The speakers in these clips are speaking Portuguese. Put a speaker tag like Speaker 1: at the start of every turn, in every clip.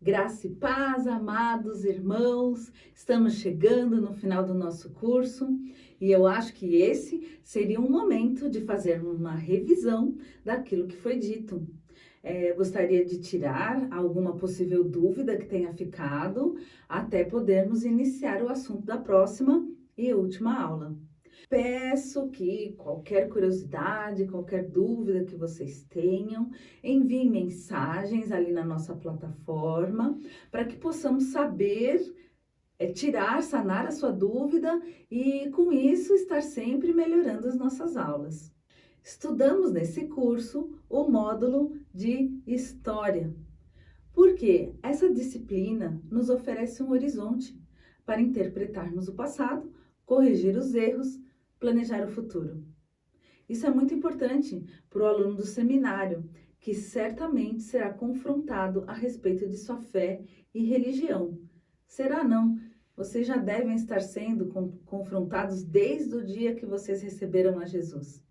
Speaker 1: Graça e paz, amados irmãos, estamos chegando no final do nosso curso e eu acho que esse seria um momento de fazermos uma revisão daquilo que foi dito. Eu gostaria de tirar alguma possível dúvida que tenha ficado, até podermos iniciar o assunto da próxima e última aula. Peço que qualquer curiosidade, qualquer dúvida que vocês tenham, enviem mensagens ali na nossa plataforma para que possamos saber, tirar, sanar a sua dúvida e com isso estar sempre melhorando as nossas aulas. Estudamos nesse curso o módulo de História, porque essa disciplina nos oferece um horizonte para interpretarmos o passado, corrigir os erros, planejar o futuro. Isso é muito importante para o aluno do seminário, que certamente será confrontado a respeito de sua fé e religião. Será não? Vocês já devem estar sendo confrontados desde o dia que vocês receberam a Jesus.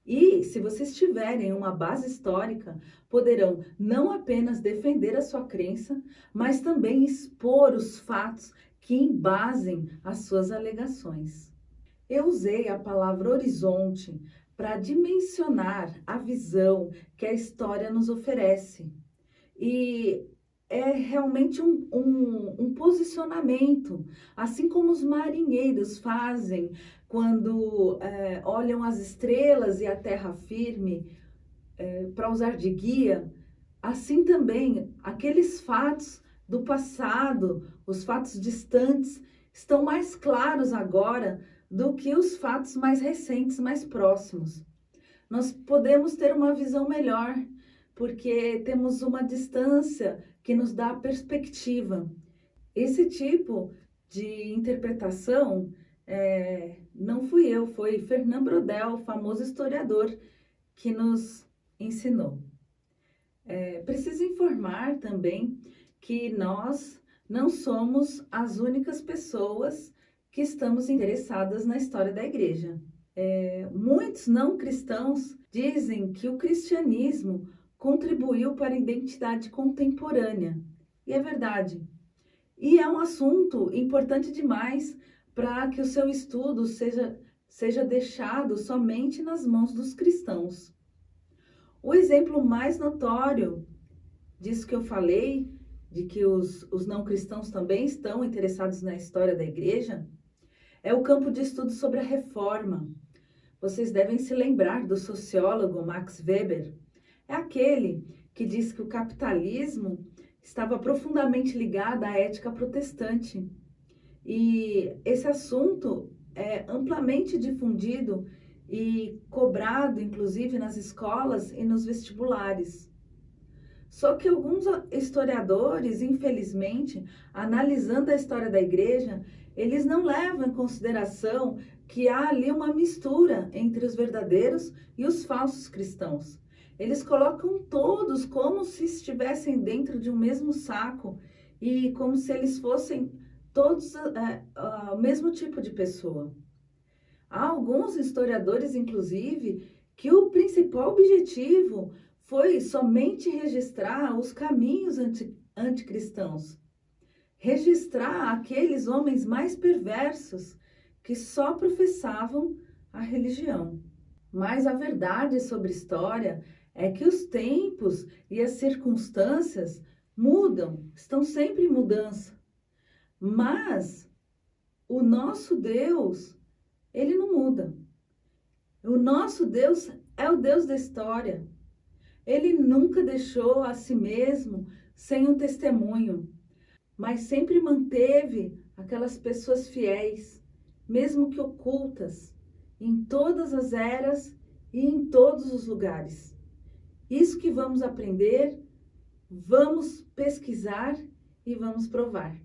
Speaker 1: E, se vocês tiverem uma base histórica, poderão não apenas defender a sua crença, mas também expor os fatos que embasem as suas alegações. Eu usei a palavra horizonte para dimensionar a visão que a história nos oferece. E é realmente um posicionamento, assim como os marinheiros fazem quando olham as estrelas e a terra firme para usar de guia, assim também aqueles fatos do passado, os fatos distantes, estão mais claros agora do que os fatos mais recentes, mais próximos. Nós podemos ter uma visão melhor, porque temos uma distância que nos dá perspectiva. Esse tipo de interpretação não fui eu, foi Fernand Braudel, famoso historiador, que nos ensinou. Preciso informar também que nós não somos as únicas pessoas que estamos interessadas na história da igreja. Muitos não cristãos dizem que o cristianismo contribuiu para a identidade contemporânea. E é verdade. E é um assunto importante demais para que o seu estudo seja deixado somente nas mãos dos cristãos. O exemplo mais notório disso que eu falei, de que os não cristãos também estão interessados na história da igreja, é o campo de estudo sobre a Reforma. Vocês devem se lembrar do sociólogo Max Weber. É aquele que diz que o capitalismo estava profundamente ligado à ética protestante. E esse assunto é amplamente difundido e cobrado, inclusive, nas escolas e nos vestibulares. Só que alguns historiadores, infelizmente, analisando a história da igreja, eles não levam em consideração que há ali uma mistura entre os verdadeiros e os falsos cristãos. Eles colocam todos como se estivessem dentro de um mesmo saco e como se eles fossem todos o mesmo tipo de pessoa. Há alguns historiadores, inclusive, que o principal objetivo foi somente registrar os caminhos anticristãos, registrar aqueles homens mais perversos que só professavam a religião. Mas a verdade sobre história é que os tempos e as circunstâncias mudam, estão sempre em mudança. Mas o nosso Deus, ele não muda. O nosso Deus é o Deus da história. Ele nunca deixou a si mesmo sem um testemunho, mas sempre manteve aquelas pessoas fiéis, mesmo que ocultas, em todas as eras e em todos os lugares. Isso que vamos aprender, vamos pesquisar e vamos provar.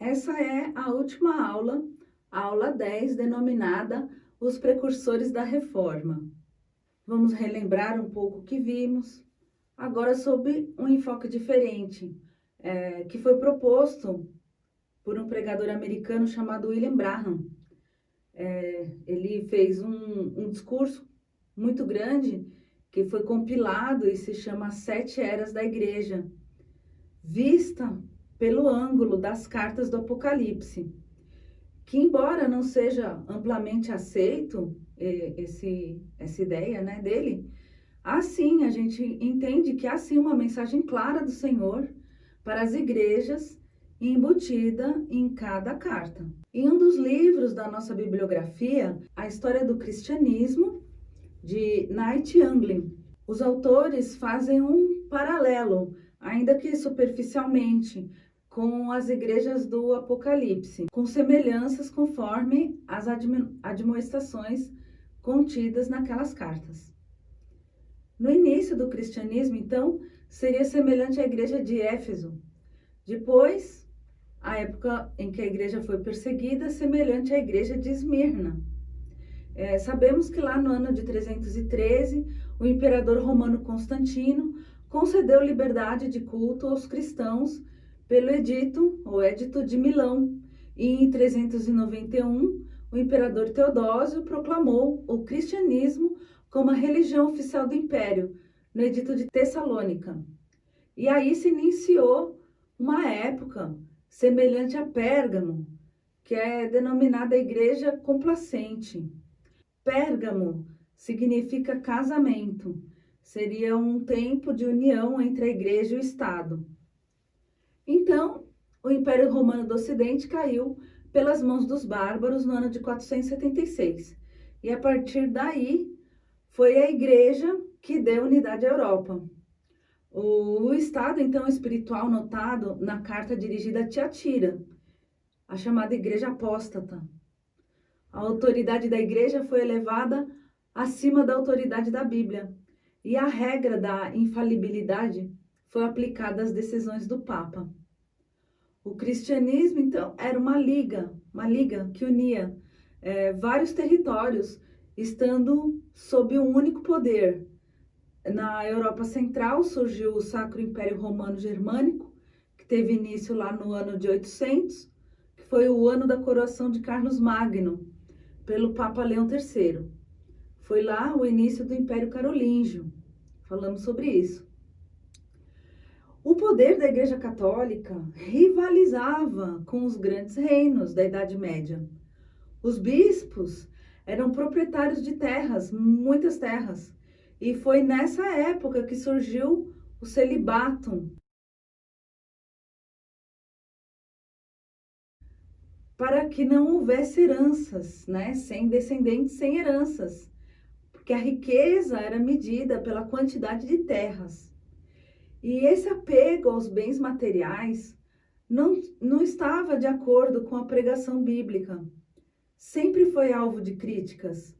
Speaker 1: Essa é a última aula, a aula 10, denominada Os Precursores da Reforma. Vamos relembrar um pouco o que vimos, agora sob um enfoque diferente, que foi proposto por um pregador americano chamado William Branham. Ele fez um discurso muito grande que foi compilado e se chama Sete Eras da Igreja, vista pelo ângulo das cartas do Apocalipse, que embora não seja amplamente aceito essa ideia, né, dele, assim a gente entende que há sim uma mensagem clara do Senhor para as igrejas embutida em cada carta. Em um dos livros da nossa bibliografia, A História do Cristianismo, de Knight Youngling, os autores fazem um paralelo, ainda que superficialmente, com as igrejas do Apocalipse, com semelhanças conforme as admoestações contidas naquelas cartas. No início do cristianismo, então, seria semelhante à igreja de Éfeso. Depois, a época em que a igreja foi perseguida, semelhante à igreja de Esmirna. Sabemos que lá no ano de 313, o imperador romano Constantino concedeu liberdade de culto aos cristãos pelo Edito de Milão. E em 391, o imperador Teodósio proclamou o cristianismo como a religião oficial do império, no Edito de Tessalônica. E aí se iniciou uma época semelhante a Pérgamo, que é denominada Igreja Complacente. Pérgamo significa casamento, seria um tempo de união entre a igreja e o Estado. Então, o Império Romano do Ocidente caiu pelas mãos dos bárbaros no ano de 476. E a partir daí, foi a igreja que deu unidade à Europa. O estado, então, espiritual notado na carta dirigida a Tiatira, a chamada Igreja Apóstata. A autoridade da igreja foi elevada acima da autoridade da Bíblia, e a regra da infalibilidade foi aplicada às decisões do Papa. O cristianismo, então, era uma liga que unia vários territórios, estando sob um único poder. Na Europa Central surgiu o Sacro Império Romano Germânico, que teve início lá no ano de 800, que foi o ano da coroação de Carlos Magno, pelo Papa Leão III. Foi lá o início do Império Carolíngio. Falamos sobre isso. O poder da Igreja Católica rivalizava com os grandes reinos da Idade Média. Os bispos eram proprietários de terras, muitas terras, e foi nessa época que surgiu o celibato, para que não houvesse heranças, né? Sem descendentes, sem heranças, porque a riqueza era medida pela quantidade de terras. E esse apego aos bens materiais não estava de acordo com a pregação bíblica. Sempre foi alvo de críticas.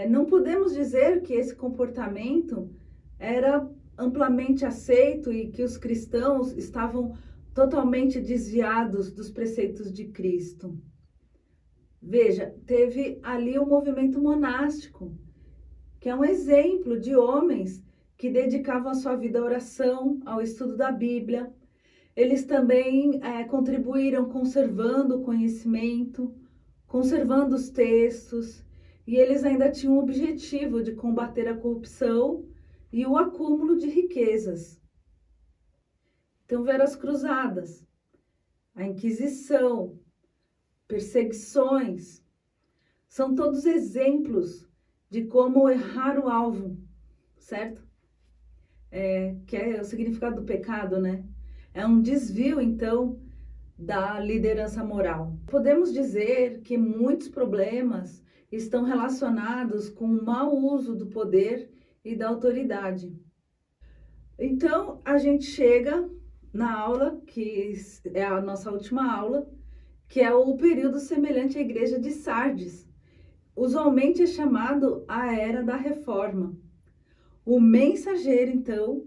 Speaker 1: Não podemos dizer que esse comportamento era amplamente aceito e que os cristãos estavam totalmente desviados dos preceitos de Cristo. Veja, teve ali o movimento monástico, que é um exemplo de homens que dedicavam a sua vida à oração, ao estudo da Bíblia. Eles também contribuíram conservando o conhecimento, conservando os textos, e eles ainda tinham o objetivo de combater a corrupção e o acúmulo de riquezas. Então vieram as cruzadas, a Inquisição, perseguições, são todos exemplos de como errar o alvo, certo? Que é o significado do pecado, né? É um desvio, então, da liderança moral. Podemos dizer que muitos problemas estão relacionados com o mau uso do poder e da autoridade. Então, a gente chega na aula, que é a nossa última aula, que é o período semelhante à igreja de Sardes. Usualmente é chamado a Era da Reforma. O mensageiro, então,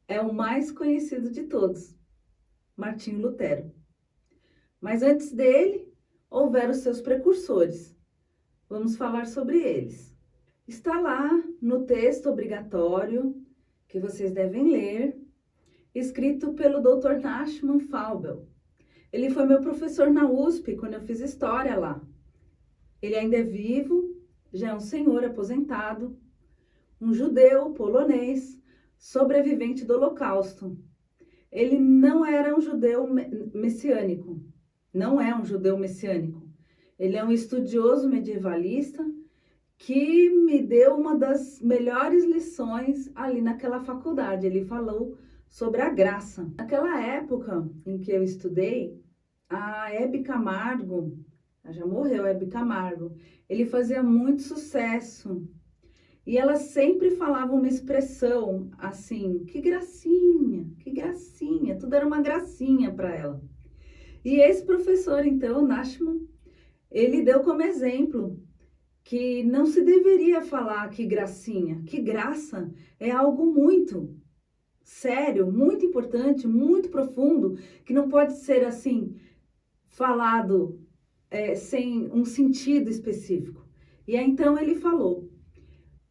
Speaker 1: é o mais conhecido de todos, Martinho Lutero. Mas antes dele, houveram os seus precursores. Vamos falar sobre eles. Está lá no texto obrigatório, que vocês devem ler, escrito pelo Dr. Nachman Faubel. Ele foi meu professor na USP, quando eu fiz história lá. Ele ainda é vivo, já é um senhor aposentado, um judeu polonês, sobrevivente do Holocausto. Ele não era um judeu messiânico, não é um judeu messiânico. Ele é um estudioso medievalista que me deu uma das melhores lições ali naquela faculdade. Ele falou sobre a graça. Naquela época em que eu estudei, a Hebe Camargo, já morreu a Hebe Camargo, ele fazia muito sucesso. E ela sempre falava uma expressão assim, que gracinha, tudo era uma gracinha para ela. E esse professor, então, Nachman, ele deu como exemplo que não se deveria falar que gracinha, que graça é algo muito sério, muito importante, muito profundo, que não pode ser assim, falado sem um sentido específico. E aí, então, ele falou,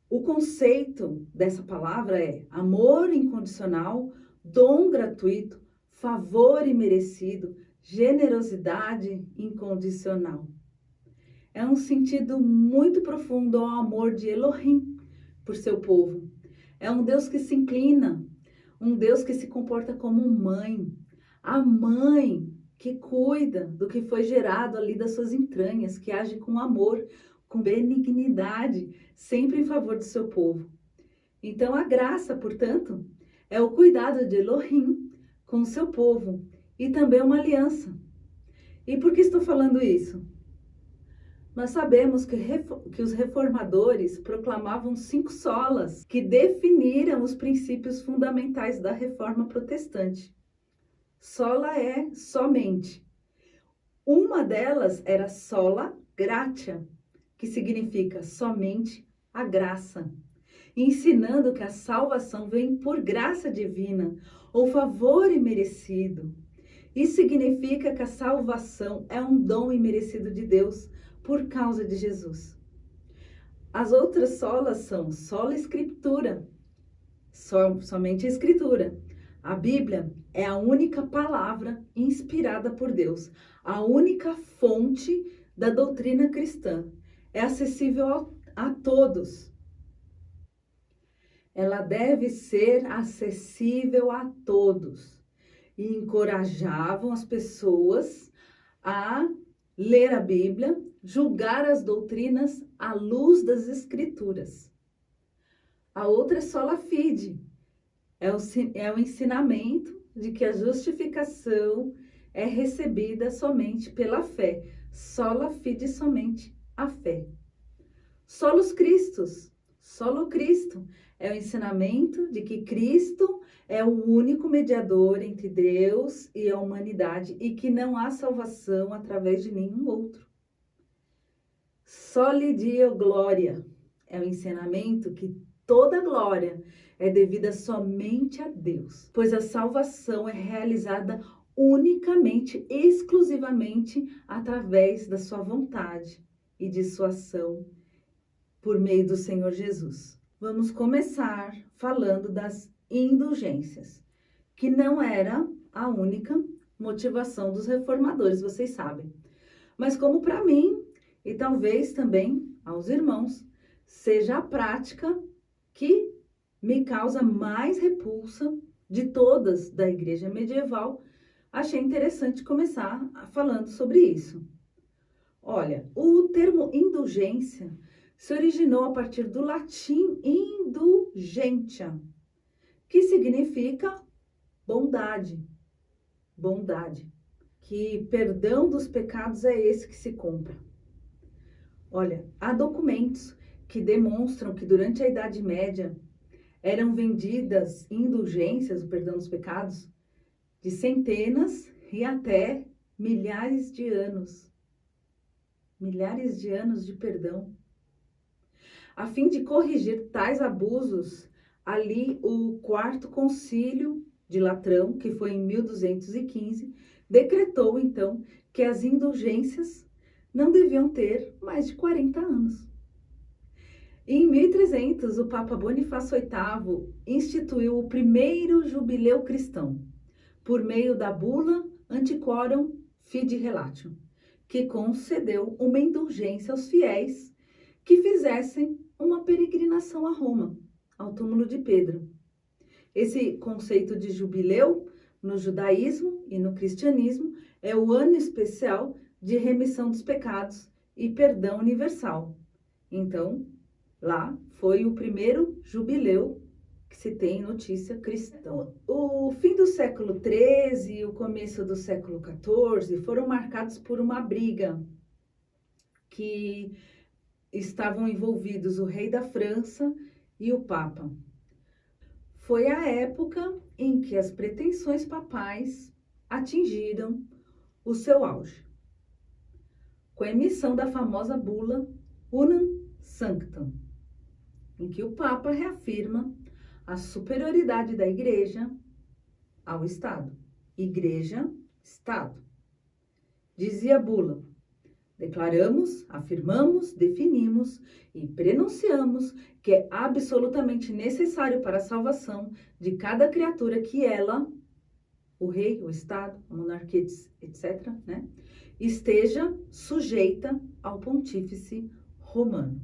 Speaker 1: o conceito dessa palavra é amor incondicional, dom gratuito, favor imerecido, generosidade incondicional. É um sentido muito profundo ao amor de Elohim por seu povo. É um Deus que se inclina, um Deus que se comporta como mãe. A mãe que cuida do que foi gerado ali das suas entranhas, que age com amor, com benignidade, sempre em favor do seu povo. Então a graça, portanto, é o cuidado de Elohim com o seu povo e também uma aliança. E por que estou falando isso? Nós sabemos que os reformadores proclamavam 5 solas que definiram os princípios fundamentais da reforma protestante. Sola é somente. Uma delas era sola gratia, que significa somente a graça, ensinando que a salvação vem por graça divina ou favor imerecido. Isso significa que a salvação é um dom imerecido de Deus por causa de Jesus. As outras solas são sola escritura, somente a escritura. A Bíblia é a única palavra inspirada por Deus, a única fonte da doutrina cristã. É acessível a todos. Ela deve ser acessível a todos. E encorajavam as pessoas a ler a Bíblia, julgar as doutrinas à luz das Escrituras. A outra é sola fide. É o ensinamento de que a justificação é recebida somente pela fé. Sola fide, somente a fé. Solos Christus, solo Cristo, é o ensinamento de que Cristo é o único mediador entre Deus e a humanidade e que não há salvação através de nenhum outro. Soli Deo Glória, é o ensinamento que toda glória é devida somente a Deus, pois a salvação é realizada unicamente, exclusivamente através da sua vontade e de sua ação por meio do Senhor Jesus. Vamos começar falando das indulgências, que não era a única motivação dos reformadores, vocês sabem. Mas como para mim, e talvez também aos irmãos, seja a prática que me causa mais repulsa de todas da igreja medieval, achei interessante começar falando sobre isso. Olha, o termo indulgência se originou a partir do latim indulgentia, que significa bondade. Bondade. Que perdão dos pecados é esse que se compra. Olha, há documentos que demonstram que durante a Idade Média eram vendidas indulgências, o perdão dos pecados, de centenas e até milhares de anos. Milhares de anos de perdão. A fim de corrigir tais abusos, ali o Quarto Concílio de Latrão, que foi em 1215, decretou então que as indulgências não deviam ter mais de 40 anos. Em 1300, o Papa Bonifácio VIII instituiu o primeiro jubileu cristão, por meio da bula Antiquorum Fide Relatio, que concedeu uma indulgência aos fiéis que fizessem uma peregrinação a Roma, ao túmulo de Pedro. Esse conceito de jubileu, no judaísmo e no cristianismo, é o ano especial de remissão dos pecados e perdão universal. Então, lá foi o primeiro jubileu que se tem notícia cristã. O fim do século XIII e o começo do século XIV foram marcados por uma briga que estavam envolvidos o rei da França e o Papa. Foi a época em que as pretensões papais atingiram o seu auge, com a emissão da famosa bula Unam Sanctam, em que o Papa reafirma a superioridade da Igreja ao Estado. Igreja, Estado. Dizia a bula: declaramos, afirmamos, definimos e prenunciamos que é absolutamente necessário para a salvação de cada criatura que ela, o rei, o Estado, a monarquia, etc., né, esteja sujeita ao pontífice romano.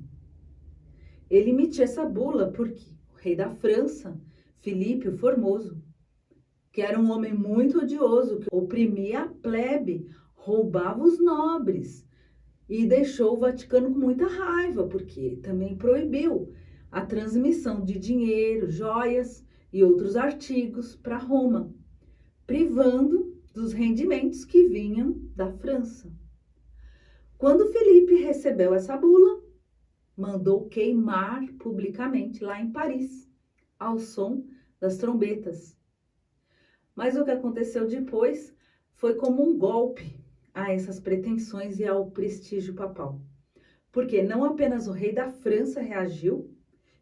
Speaker 1: Ele emitiu essa bula porque o rei da França, Filipe o Formoso, que era um homem muito odioso, que oprimia a plebe, roubava os nobres e deixou o Vaticano com muita raiva, porque também proibiu a transmissão de dinheiro, joias e outros artigos para Roma, privando dos rendimentos que vinham da França. Quando Filipe recebeu essa bula, mandou queimar publicamente lá em Paris, ao som das trombetas. Mas o que aconteceu depois foi como um golpe a essas pretensões e ao prestígio papal. Porque não apenas o rei da França reagiu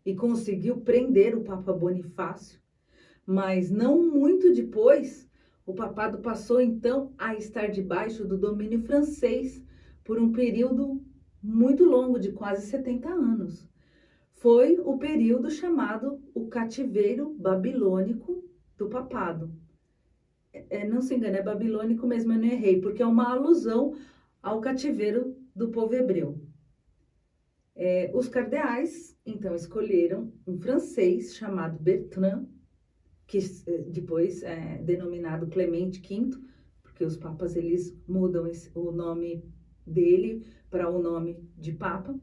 Speaker 1: e conseguiu prender o Papa Bonifácio, mas não muito depois, o papado passou então a estar debaixo do domínio francês por um período muito longo, de quase 70 anos. Foi o período chamado o cativeiro babilônico do papado. Não se engane, é babilônico mesmo, eu não errei, porque é uma alusão ao cativeiro do povo hebreu. Os cardeais, então, escolheram um francês chamado Bertrand, que depois é denominado Clemente V, porque os papas eles mudam o nome dele para o nome de papa.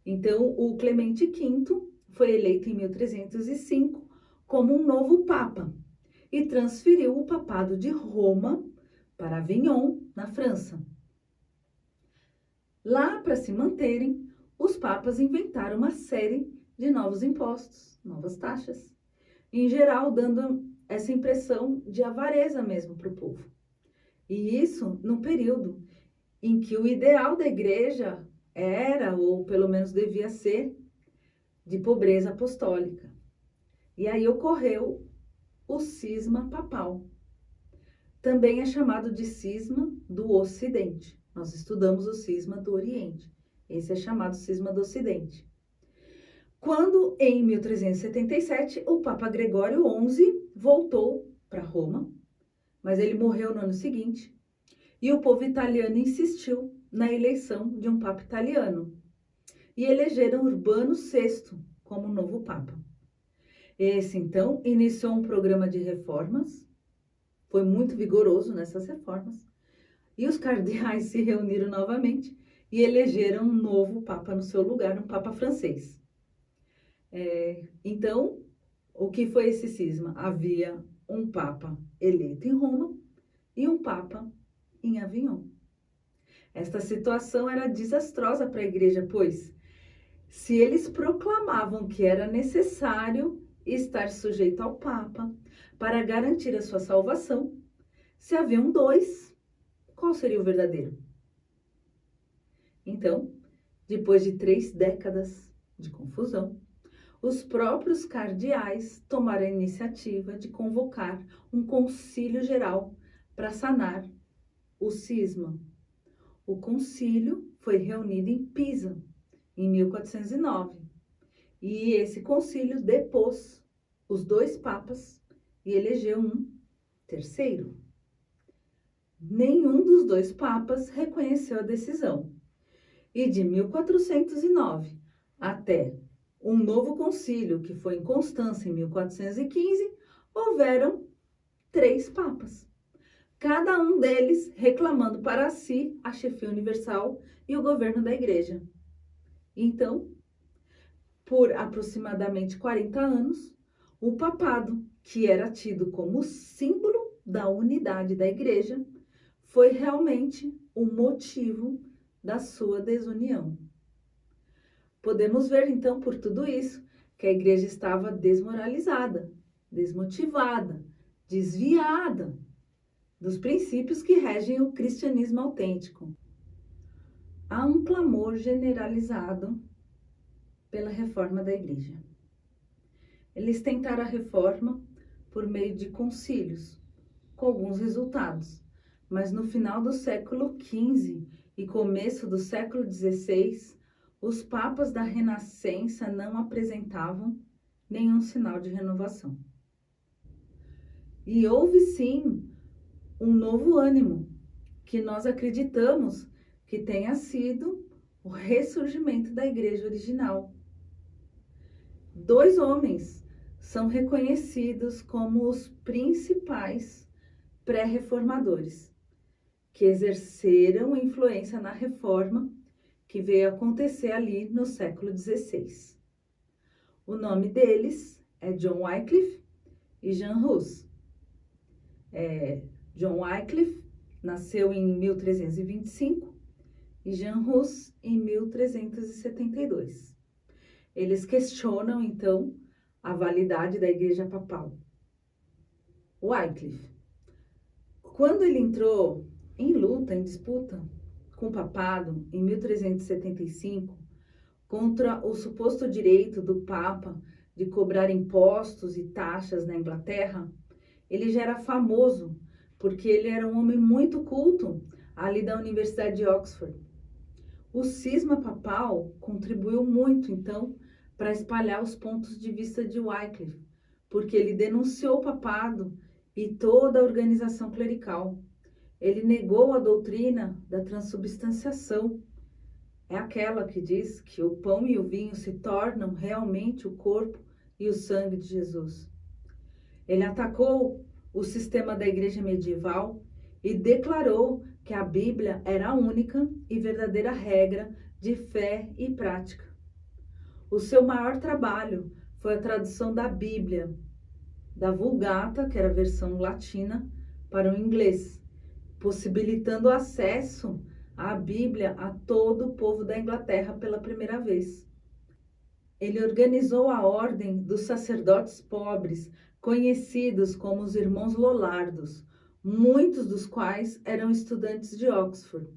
Speaker 1: Então, o Clemente V foi eleito em 1305 como um novo papa e transferiu o papado de Roma para Avignon, na França. Lá, para se manterem, os papas inventaram uma série de novos impostos, novas taxas, em geral dando essa impressão de avareza mesmo para o povo. E isso num período em que o ideal da igreja era, ou pelo menos devia ser, de pobreza apostólica. E aí ocorreu o cisma papal. Também é chamado de cisma do Ocidente. Nós estudamos o cisma do Oriente. Esse é chamado cisma do Ocidente. Quando, em 1377, o Papa Gregório XI voltou para Roma, mas ele morreu no ano seguinte, e o povo italiano insistiu na eleição de um Papa italiano, e elegeram Urbano VI como novo Papa. Esse, então, iniciou um programa de reformas, foi muito vigoroso nessas reformas, e os cardeais se reuniram novamente e elegeram um novo Papa no seu lugar, um Papa francês. Então, o que foi esse cisma? Havia um Papa eleito em Roma e um Papa em Avignon. Esta situação era desastrosa para a igreja, pois se eles proclamavam que era necessário estar sujeito ao Papa para garantir a sua salvação, se haviam dois, qual seria o verdadeiro? Então, depois de 3 décadas de confusão, os próprios cardeais tomaram a iniciativa de convocar um concílio geral para sanar o cisma. O concílio foi reunido em Pisa, em 1409, e esse concílio depôs os 2 papas e elegeu um terceiro. nenhum dos dois papas reconheceu a decisão. E de 1409 até um novo concílio, que foi em Constança em 1415, houveram 3 papas. Cada um deles reclamando para si a chefia universal e o governo da igreja. Então, por aproximadamente 40 anos, o papado, que era tido como símbolo da unidade da igreja, foi realmente o motivo da sua desunião. Podemos ver, então, por tudo isso, que a igreja estava desmoralizada, desmotivada, desviada dos princípios que regem o cristianismo autêntico. Há um clamor generalizado pela reforma da igreja. Eles tentaram a reforma por meio de concílios, com alguns resultados, mas no final do século XV e começo do século XVI, os papas da Renascença não apresentavam nenhum sinal de renovação. E houve sim um novo ânimo, que nós acreditamos que tenha sido o ressurgimento da igreja original. 2 homens são reconhecidos como os principais pré-reformadores, que exerceram influência na reforma que veio acontecer ali no século XVI. O nome deles é John Wycliffe e Jean Hus. John Wycliffe nasceu em 1325 e Jean Hus em 1372. Eles questionam, então, a validade da Igreja Papal. Wycliffe, quando ele entrou em luta, em disputa com o papado em 1375, contra o suposto direito do Papa de cobrar impostos e taxas na Inglaterra, ele já era famoso porque ele era um homem muito culto ali da Universidade de Oxford. O cisma papal contribuiu muito, então, para espalhar os pontos de vista de Wycliffe, porque ele denunciou o papado e toda a organização clerical. Ele negou a doutrina da transubstanciação. É aquela que diz que o pão e o vinho se tornam realmente o corpo e o sangue de Jesus. Ele atacou o sistema da igreja medieval e declarou que a Bíblia era a única e verdadeira regra de fé e prática. O seu maior trabalho foi a tradução da Bíblia, da Vulgata, que era a versão latina, para o inglês, possibilitando acesso à Bíblia a todo o povo da Inglaterra pela primeira vez. Ele organizou a ordem dos sacerdotes pobres, conhecidos como os Irmãos Lollardos, muitos dos quais eram estudantes de Oxford,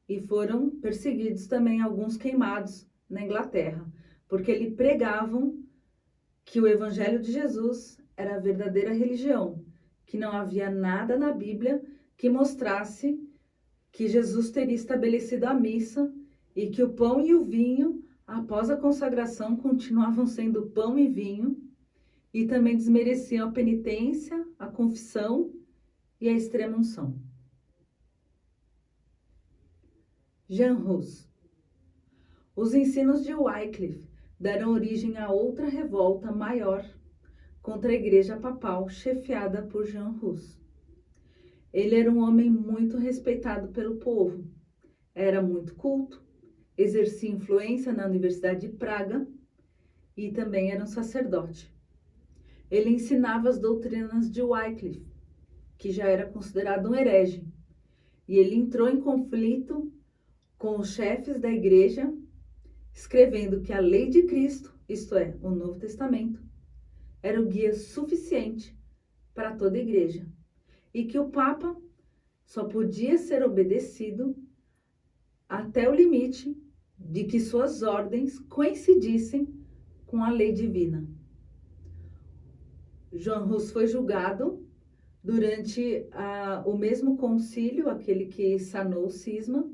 Speaker 1: e foram perseguidos também, alguns queimados na Inglaterra, porque eles pregavam que o Evangelho de Jesus era a verdadeira religião, que não havia nada na Bíblia que mostrasse que Jesus teria estabelecido a missa e que o pão e o vinho, após a consagração, continuavam sendo pão e vinho, e também desmereciam a penitência, a confissão e a extrema-unção. Jean Hus. Os ensinos de Wycliffe deram origem a outra revolta maior contra a igreja papal, chefiada por Jean Hus. Ele era um homem muito respeitado pelo povo, era muito culto, exercia influência na Universidade de Praga e também era um sacerdote. Ele ensinava as doutrinas de Wycliffe, que já era considerado um herege, e ele entrou em conflito com os chefes da igreja, escrevendo que a lei de Cristo, isto é, o Novo Testamento, era o guia suficiente para toda a igreja, e que o Papa só podia ser obedecido até o limite de que suas ordens coincidissem com a lei divina. Jean Hus foi julgado durante o mesmo concílio, aquele que sanou o cisma,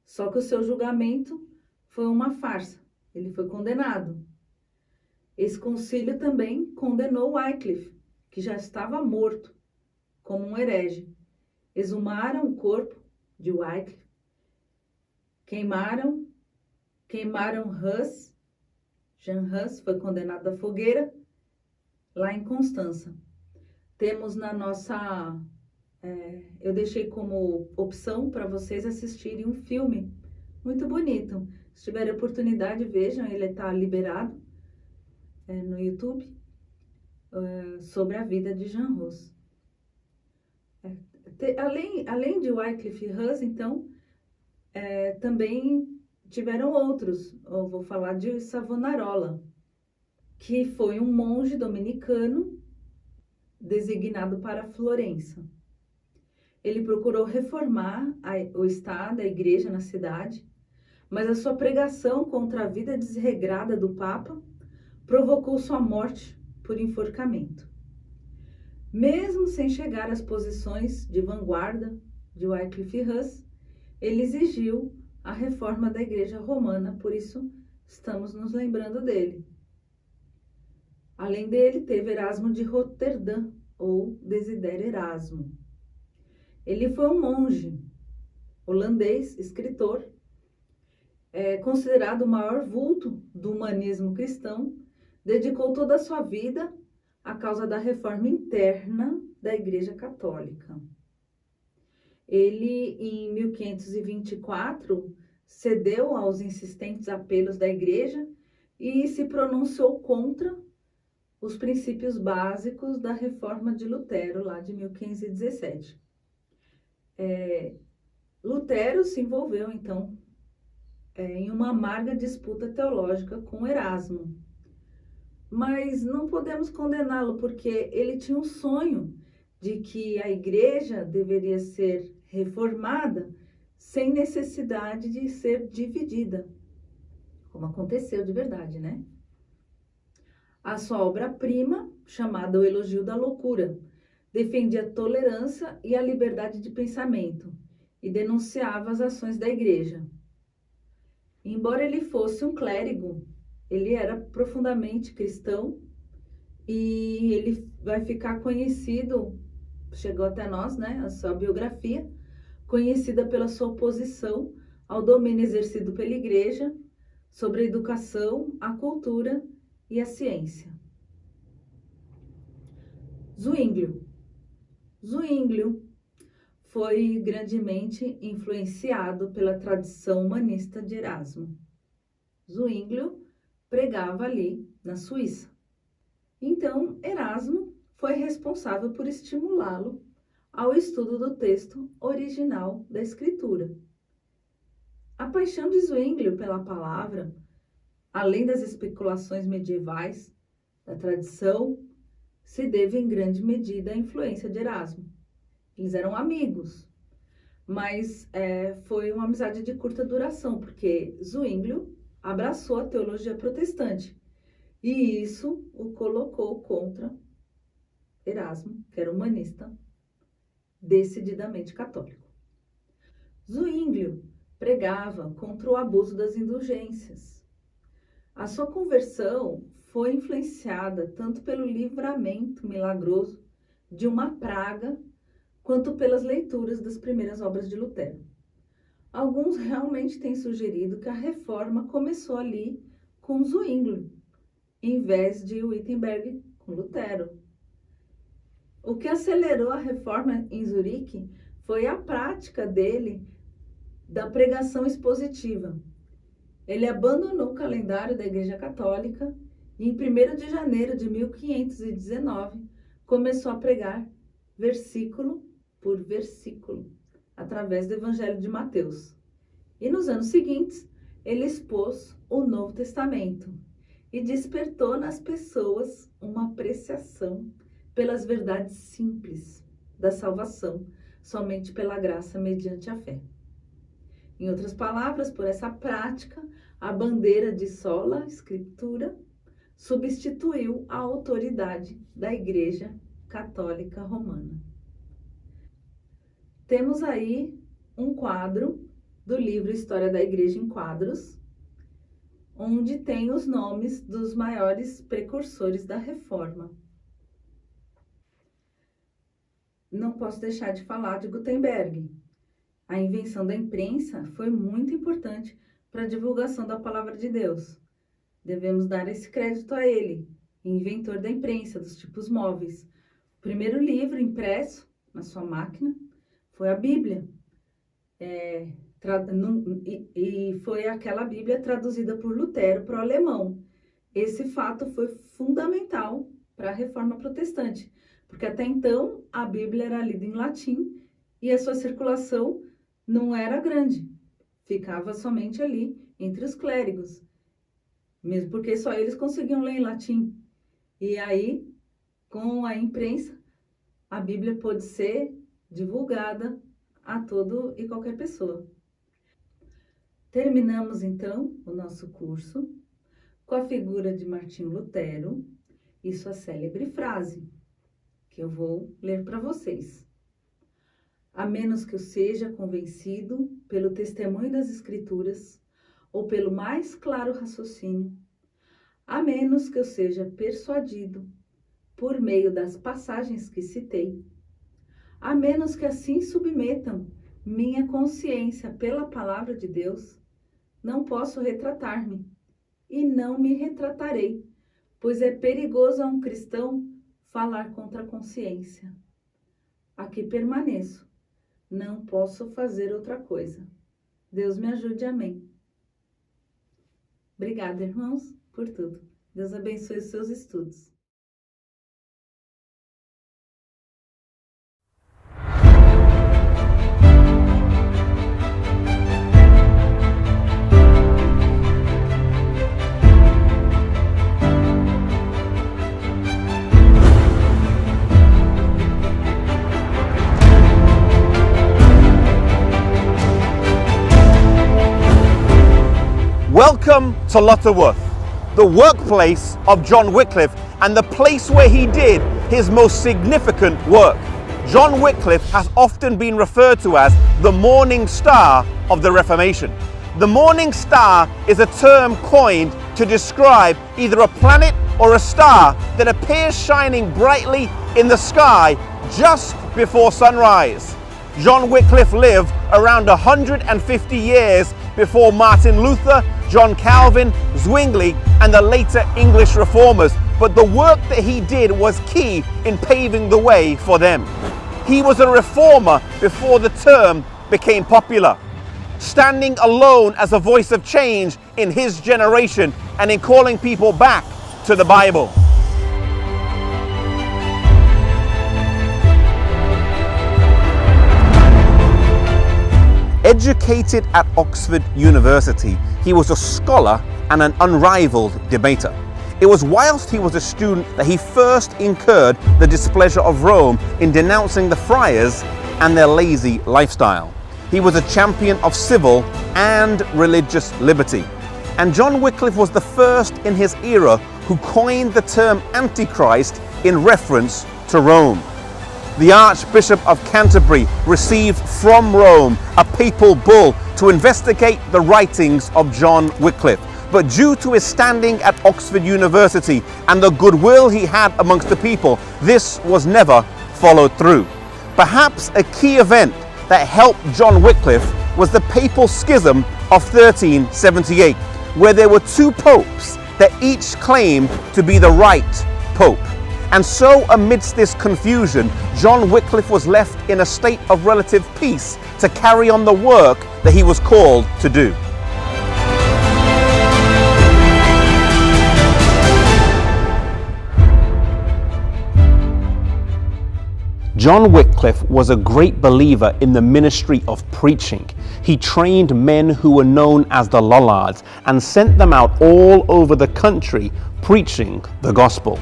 Speaker 1: só que o seu julgamento foi uma farsa, ele foi condenado. Esse concílio também condenou Wycliffe, que já estava morto, como um herege. exumaram o corpo de Wycliffe, queimaram Hus. Jean Hus foi condenado à fogueira lá em Constança. Temos na nossa... eu deixei como opção para vocês assistirem um filme muito bonito. Se tiverem oportunidade, vejam, ele está liberado no YouTube, sobre a vida de Jean Hus. Além de Wycliffe e Hus, então, também tiveram outros. Eu vou falar de Savonarola, que foi um monge dominicano designado para Florença. Ele procurou reformar o Estado, a igreja na cidade, mas a sua pregação contra a vida desregrada do Papa provocou sua morte por enforcamento. Mesmo sem chegar às posições de vanguarda de Wycliffe e Hus, ele exigiu a reforma da Igreja Romana, por isso estamos nos lembrando dele. Além dele, teve Erasmo de Roterdã, ou Desidério Erasmo. Ele foi um monge holandês, escritor, considerado o maior vulto do humanismo cristão, dedicou toda a sua vida à causa da reforma interna da Igreja Católica. Ele, em 1524, cedeu aos insistentes apelos da Igreja e se pronunciou contra os princípios básicos da reforma de Lutero, lá de 1517. Lutero se envolveu, então, em uma amarga disputa teológica com Erasmo. Mas não podemos condená-lo, porque ele tinha um sonho de que a igreja deveria ser reformada sem necessidade de ser dividida, como aconteceu de verdade, né? A sua obra-prima, chamada O Elogio da Loucura, defendia a tolerância e a liberdade de pensamento e denunciava as ações da igreja. Embora ele fosse um clérigo, ele era profundamente cristão e ele vai ficar conhecido, chegou até nós, né, a sua biografia, conhecida pela sua oposição ao domínio exercido pela igreja sobre a educação, a cultura e a ciência. Zwinglio foi grandemente influenciado pela tradição humanista de Erasmo. Zwinglio pregava ali na Suíça. Então, Erasmo foi responsável por estimulá-lo ao estudo do texto original da Escritura. A paixão de Zwinglio pela palavra, além das especulações medievais da tradição, se deve em grande medida à influência de Erasmo. Eles eram amigos, mas foi uma amizade de curta duração, porque Zwinglio abraçou a teologia protestante e isso o colocou contra Erasmo, que era humanista, decididamente católico. Zwinglio pregava contra o abuso das indulgências. A sua conversão foi influenciada tanto pelo livramento milagroso de uma praga, quanto pelas leituras das primeiras obras de Lutero. Alguns realmente têm sugerido que a reforma começou ali com Zwinglio, em vez de Wittenberg com Lutero. O que acelerou a reforma em Zurique foi a prática dele da pregação expositiva. Ele abandonou o calendário da Igreja Católica e, em 1º de janeiro de 1519, começou a pregar versículo por versículo, através do Evangelho de Mateus. E nos anos seguintes, ele expôs o Novo Testamento e despertou nas pessoas uma apreciação pelas verdades simples da salvação, somente pela graça mediante a fé. Em outras palavras, por essa prática, a bandeira de sola Scriptura substituiu a autoridade da Igreja Católica Romana. Temos aí um quadro do livro História da Igreja em Quadros, onde tem os nomes dos maiores precursores da Reforma. não posso deixar de falar de Gutenberg. A invenção da imprensa foi muito importante para a divulgação da palavra de Deus. Devemos dar esse crédito a ele, inventor da imprensa, dos tipos móveis. O primeiro livro impresso na sua máquina foi a Bíblia. E foi aquela Bíblia traduzida por Lutero para o alemão. Esse fato foi fundamental para a Reforma Protestante, porque até então a Bíblia era lida em latim e a sua circulação não era grande, ficava somente ali entre os clérigos, mesmo porque só eles conseguiam ler em latim. E aí, com a imprensa, a Bíblia pôde ser divulgada a todo e qualquer pessoa. Terminamos então o nosso curso com a figura de Martinho Lutero e sua célebre frase, que eu vou ler para vocês. A menos que eu seja convencido pelo testemunho das Escrituras ou pelo mais claro raciocínio, a menos que eu seja persuadido por meio das passagens que citei, a menos que assim submetam minha consciência pela palavra de Deus, não posso retratar-me e não me retratarei, pois é perigoso a um cristão falar contra a consciência. Aqui permaneço, não posso fazer outra coisa. Deus me ajude, amém. Obrigada, irmãos, por tudo. Deus abençoe os seus estudos.
Speaker 2: Welcome to Lutterworth, the workplace of John Wycliffe and the place where he did his most significant work. John Wycliffe has often been referred to as the morning star of the Reformation. The morning star is a term coined to describe either a planet or a star that appears shining brightly in the sky just before sunrise. John Wycliffe lived around 150 years before Martin Luther, John Calvin, Zwingli, and the later English reformers, but the work that he did was key in paving the way for them. He was a reformer before the term became popular, standing alone as a voice of change in his generation and in calling people back to the Bible. Educated at Oxford University, he was a scholar and an unrivaled debater. It was whilst he was a student that he first incurred the displeasure of Rome in denouncing the friars and their lazy lifestyle. He was a champion of civil and religious liberty. And John Wycliffe was the first in his era who coined the term Antichrist in reference to Rome. The Archbishop of Canterbury received from Rome a papal bull to investigate the writings of John Wycliffe. But due to his standing at Oxford University and the goodwill he had amongst the people, this was never followed through. Perhaps a key event that helped John Wycliffe was the papal schism of 1378, where there were two popes that each claimed to be the right pope. And so amidst this confusion, John Wycliffe was left in a state of relative peace to carry on the work that he was called to do. John Wycliffe was a great believer in the ministry of preaching. He trained men who were known as the Lollards and sent them out all over the country preaching the gospel.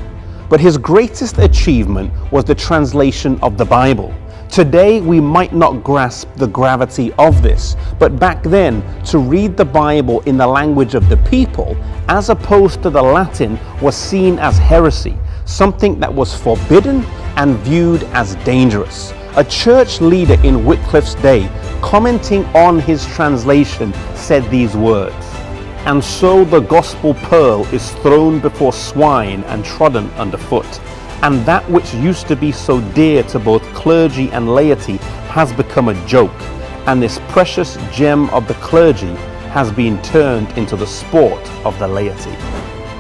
Speaker 2: But his greatest achievement was the translation of the Bible. Today we might not grasp the gravity of this, but back then to read the Bible in the language of the people as opposed to the Latin was seen as heresy, something that was forbidden and viewed as dangerous. A church leader in Wycliffe's day, commenting on his translation, said these words, "And so the gospel pearl is thrown before swine and trodden underfoot. and that which used to be so dear to both clergy and laity has become a joke, and this precious gem of the clergy has been turned into the sport of the laity.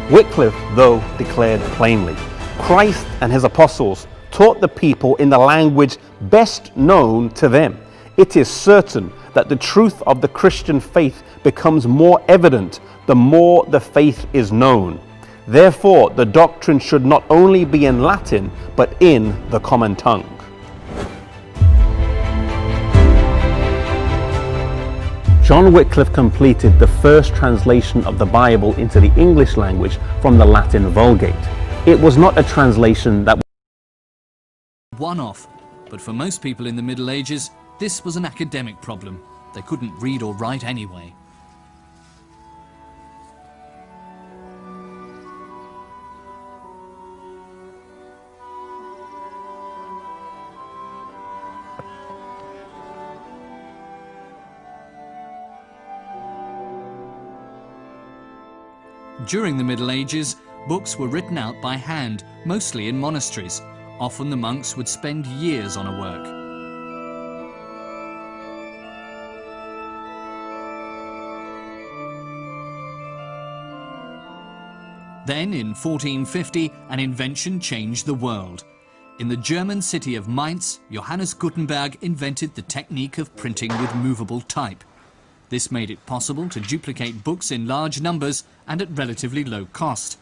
Speaker 2: Wycliffe, though, declared plainly, Christ and his apostles taught the people in the language best known to them. It is certain that the truth of the Christian faith becomes more evident the more the faith is known. Therefore, the doctrine should not only be in Latin, but in the common tongue. John Wycliffe completed the first translation of the Bible into the English language from the Latin Vulgate. It was not a translation that
Speaker 3: one-off, but for most people in the Middle Ages, this was an academic problem. They couldn't read or write anyway. During the Middle Ages, books were written out by hand, mostly in monasteries. Often the monks would spend years on a work. Then, in 1450, an invention changed the world. In the German city of Mainz, Johannes Gutenberg invented the technique of printing with movable type. This made it possible to duplicate books in large numbers and at relatively low cost.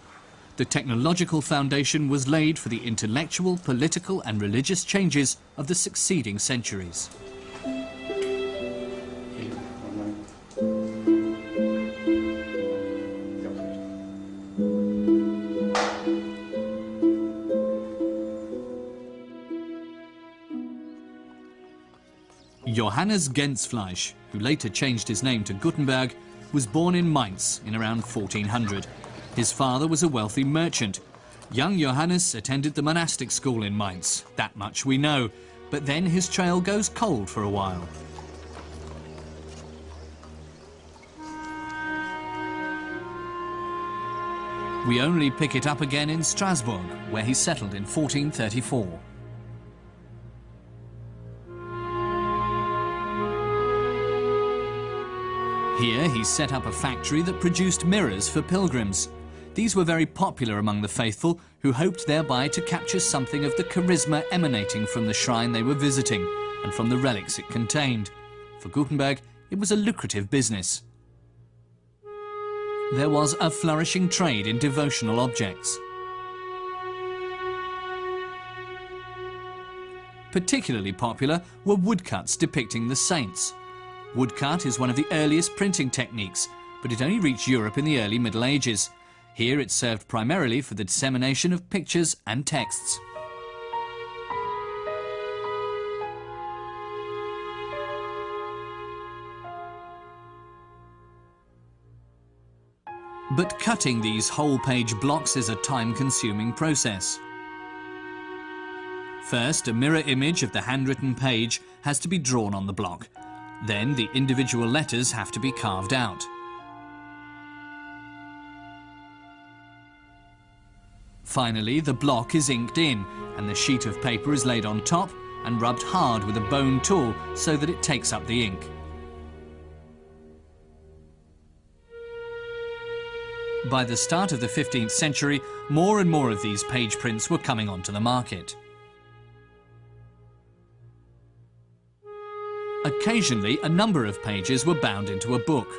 Speaker 3: The technological foundation was laid for the intellectual, political and religious changes of the succeeding centuries. Johannes Gensfleisch, who later changed his name to Gutenberg, was born in Mainz in around 1400. His father was a wealthy merchant. Young Johannes attended the monastic school in Mainz, that much we know, but then his trail goes cold for a while. We only pick it up again in Strasbourg, where he settled in 1434. Here he set up a factory that produced mirrors for pilgrims. These were very popular among the faithful, who hoped thereby to capture something of the charisma emanating from the shrine they were visiting and from the relics it contained. For Gutenberg, it was a lucrative business. There was a flourishing trade in devotional objects. Particularly popular were woodcuts depicting the saints. Woodcut is one of the earliest printing techniques, but it only reached Europe in the early Middle Ages. Here it served primarily for the dissemination of pictures and texts. But cutting these whole-page blocks is a time-consuming process. First, a mirror image of the handwritten page has to be drawn on the block. Then the individual letters have to be carved out. Finally, the block is inked in, and the sheet of paper is laid on top and rubbed hard with a bone tool so that it takes up the ink. By the start of the 15th century, more and more of these page prints were coming onto the market. Occasionally, a number of pages were bound into a book.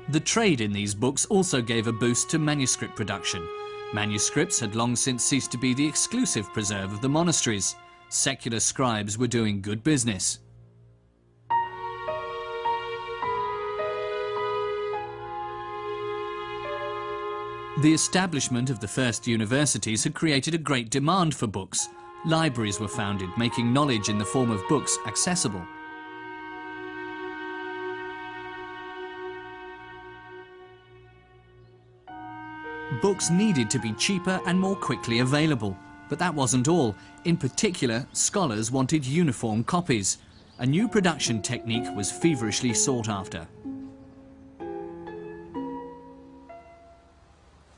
Speaker 3: The trade in these books also gave a boost to manuscript production. Manuscripts had long since ceased to be the exclusive preserve of the monasteries. Secular scribes were doing good business. The establishment of the first universities had created a great demand for books. Libraries were founded, making knowledge in the form of books accessible. Books needed to be cheaper and more quickly available. But that wasn't all. In particular, scholars wanted uniform copies. A new production technique was feverishly sought after.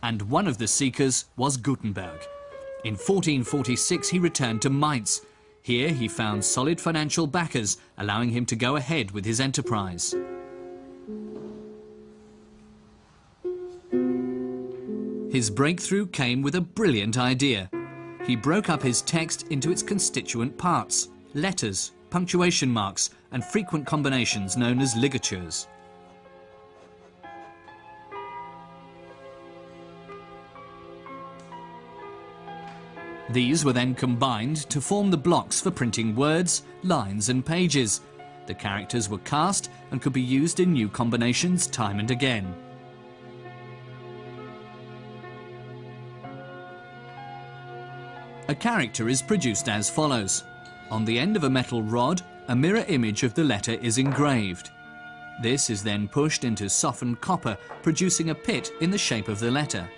Speaker 3: And one of the seekers was Gutenberg. In 1446 he returned to Mainz. Here he found solid financial backers, allowing him to go ahead with his enterprise. His breakthrough came with a brilliant idea. He broke up his text into its constituent parts: letters, punctuation marks, and frequent combinations known as ligatures. These were then combined to form the blocks for printing words, lines, and pages. The characters were cast and could be used in new combinations time and again. A character is produced as follows. On the end of a metal rod, a mirror image of the letter is engraved. This is then pushed into softened copper, producing a pit in the shape of the letter.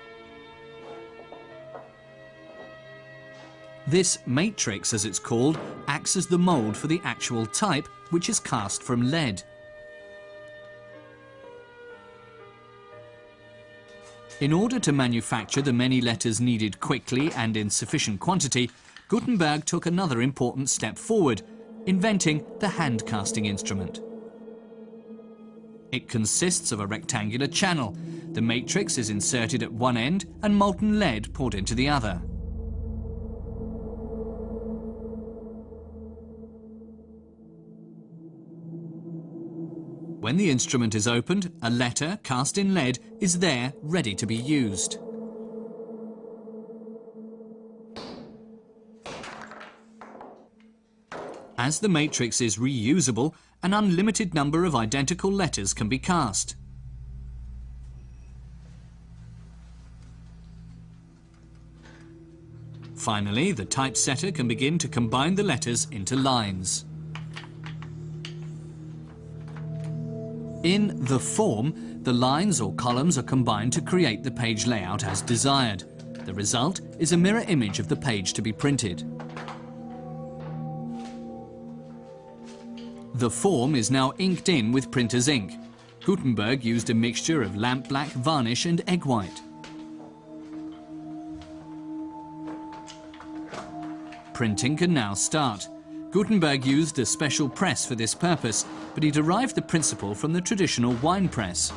Speaker 3: This matrix, as it's called, acts as the mould for the actual type, which is cast from lead. In order to manufacture the many letters needed quickly and in sufficient quantity, Gutenberg took another important step forward, inventing the hand-casting instrument. It consists of a rectangular channel. The matrix is inserted at one end and molten lead poured into the other. When the instrument is opened, a letter cast in lead is there, ready to be used. As the matrix is reusable, an unlimited number of identical letters can be cast. Finally, the typesetter can begin to combine the letters into lines. In the form, the lines or columns are combined to create the page layout as desired. The result is a mirror image of the page to be printed. The form is now inked in with printer's ink. Gutenberg used a mixture of lampblack, varnish and egg white. Printing can now start. Gutenberg used a special press for this purpose, but he derived the principle from the traditional wine press.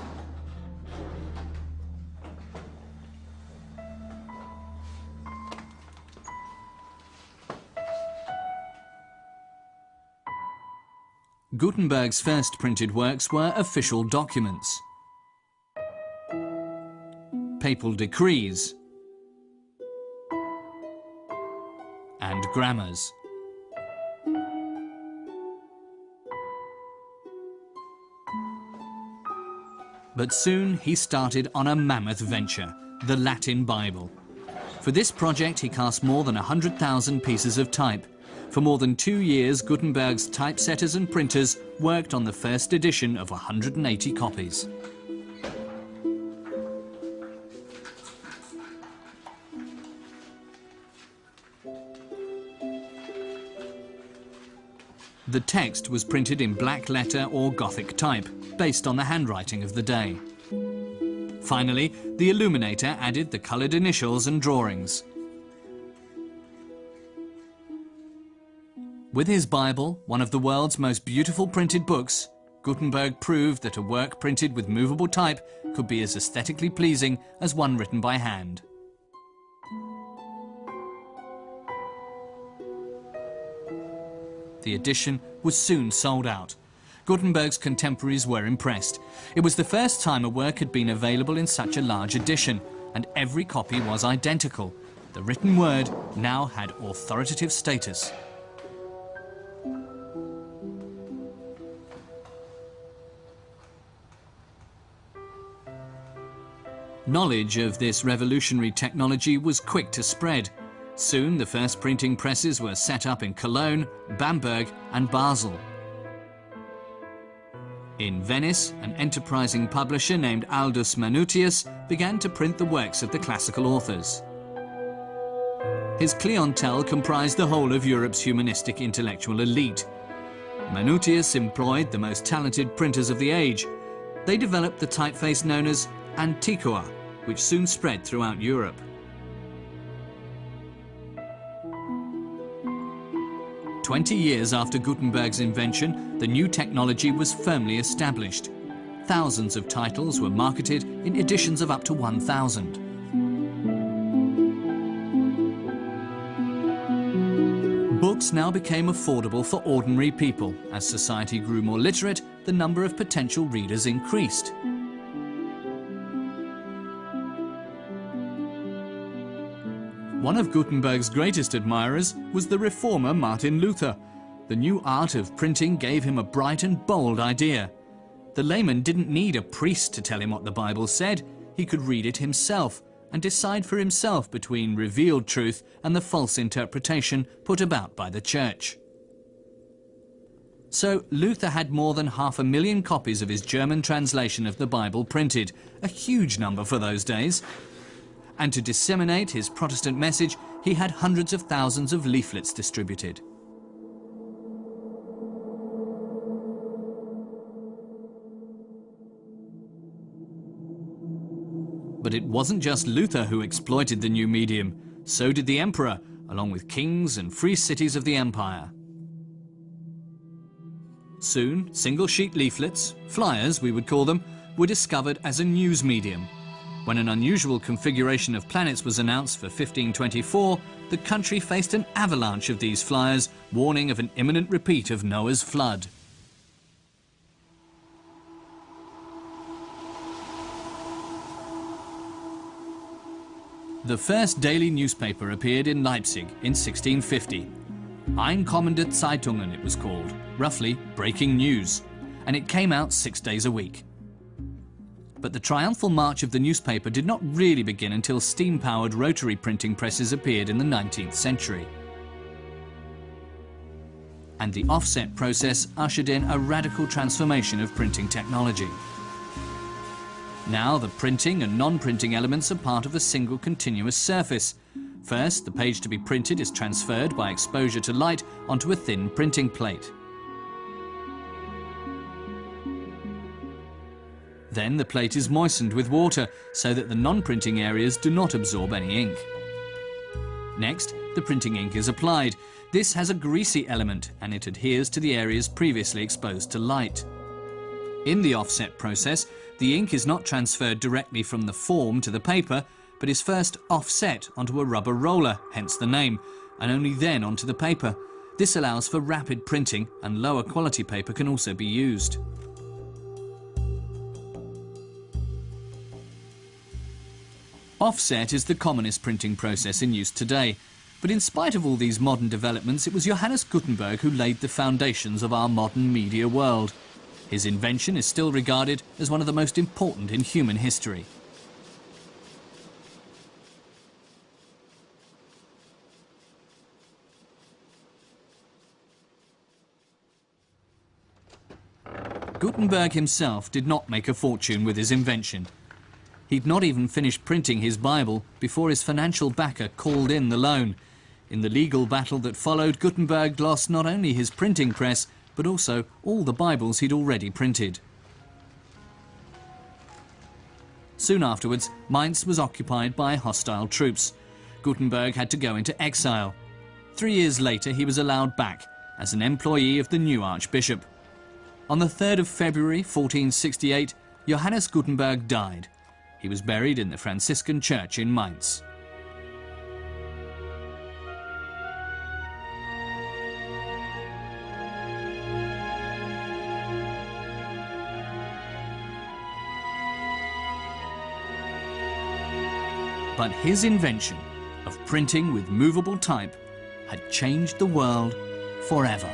Speaker 3: Gutenberg's first printed works were official documents, papal decrees, and grammars. But soon he started on a mammoth venture, the Latin Bible. For this project he cast more than 100,000 pieces of type. For more than 2 years, Gutenberg's typesetters and printers worked on the first edition of 180 copies. The text was printed in black letter or Gothic type, based on the handwriting of the day. Finally, the illuminator added the coloured initials and drawings. With his Bible, one of the world's most beautiful printed books, Gutenberg proved that a work printed with movable type could be as aesthetically pleasing as one written by hand. The edition was soon sold out. Gutenberg's contemporaries were impressed. It was the first time a work had been available in such a large edition, and every copy was identical. The written word now had authoritative status. Knowledge of this revolutionary technology was quick to spread. Soon the first printing presses were set up in Cologne, Bamberg and Basel. In Venice, an enterprising publisher named Aldus Manutius began to print the works of the classical authors. His clientele comprised the whole of Europe's humanistic intellectual elite. Manutius employed the most talented printers of the age. They developed the typeface known as Antiqua, which soon spread throughout Europe. "20 years after Gutenberg's invention, the new technology was firmly established. Thousands of titles were marketed in editions of up to 1,000. Books now became affordable for ordinary people. As society grew more literate, the number of potential readers increased. One of Gutenberg's greatest admirers was the reformer Martin Luther. The new art of printing gave him a bright and bold idea. The layman didn't need a priest to tell him what the Bible said. He could read it himself and decide for himself between revealed truth and the false interpretation put about by the church. So Luther had more than 500,000 copies of his German translation of the Bible printed, a huge number for those days. And to disseminate his Protestant message, he had hundreds of thousands of leaflets distributed. But it wasn't just Luther who exploited the new medium. So did the emperor, along with kings and free cities of the empire. Soon, single-sheet leaflets, flyers we would call them, were discovered as a news medium. When an unusual configuration of planets was announced for 1524, the country faced an avalanche of these flyers, warning of an imminent repeat of Noah's flood. The first daily newspaper appeared in Leipzig in 1650. Einkommende Zeitungen it was called, roughly breaking news, and it came out 6 days a week. But the triumphal march of the newspaper did not really begin until steam-powered rotary printing presses appeared in the 19th century. And the offset process ushered in a radical transformation of printing technology. Now the printing and non-printing elements are part of a single continuous surface. First, the page to be printed is transferred by exposure to light onto a thin printing plate. Then the plate is moistened with water so that the non-printing areas do not absorb any ink. Next, the printing ink is applied. This has a greasy element and it adheres to the areas previously exposed to light. In the offset process, the ink is not transferred directly from the form to the paper, but is first offset onto a rubber roller, hence the name, and only then onto the paper. This allows for rapid printing, and lower quality paper can also be used. Offset is the commonest printing process in use today, but in spite of all these modern developments, it was Johannes Gutenberg who laid the foundations of our modern media world. His invention is still regarded as one of the most important in human history. Gutenberg himself did not make a fortune with his invention. He'd not even finished printing his Bible before his financial backer called in the loan. In the legal battle that followed, Gutenberg lost not only his printing press, but also all the Bibles he'd already printed. Soon afterwards, Mainz was occupied by hostile troops. Gutenberg had to go into exile. 3 years later, he was allowed back as an employee of the new archbishop. On the 3rd of February 1468, Johannes Gutenberg died. He was buried in the Franciscan church in Mainz. But his invention of printing with movable type had changed the world forever.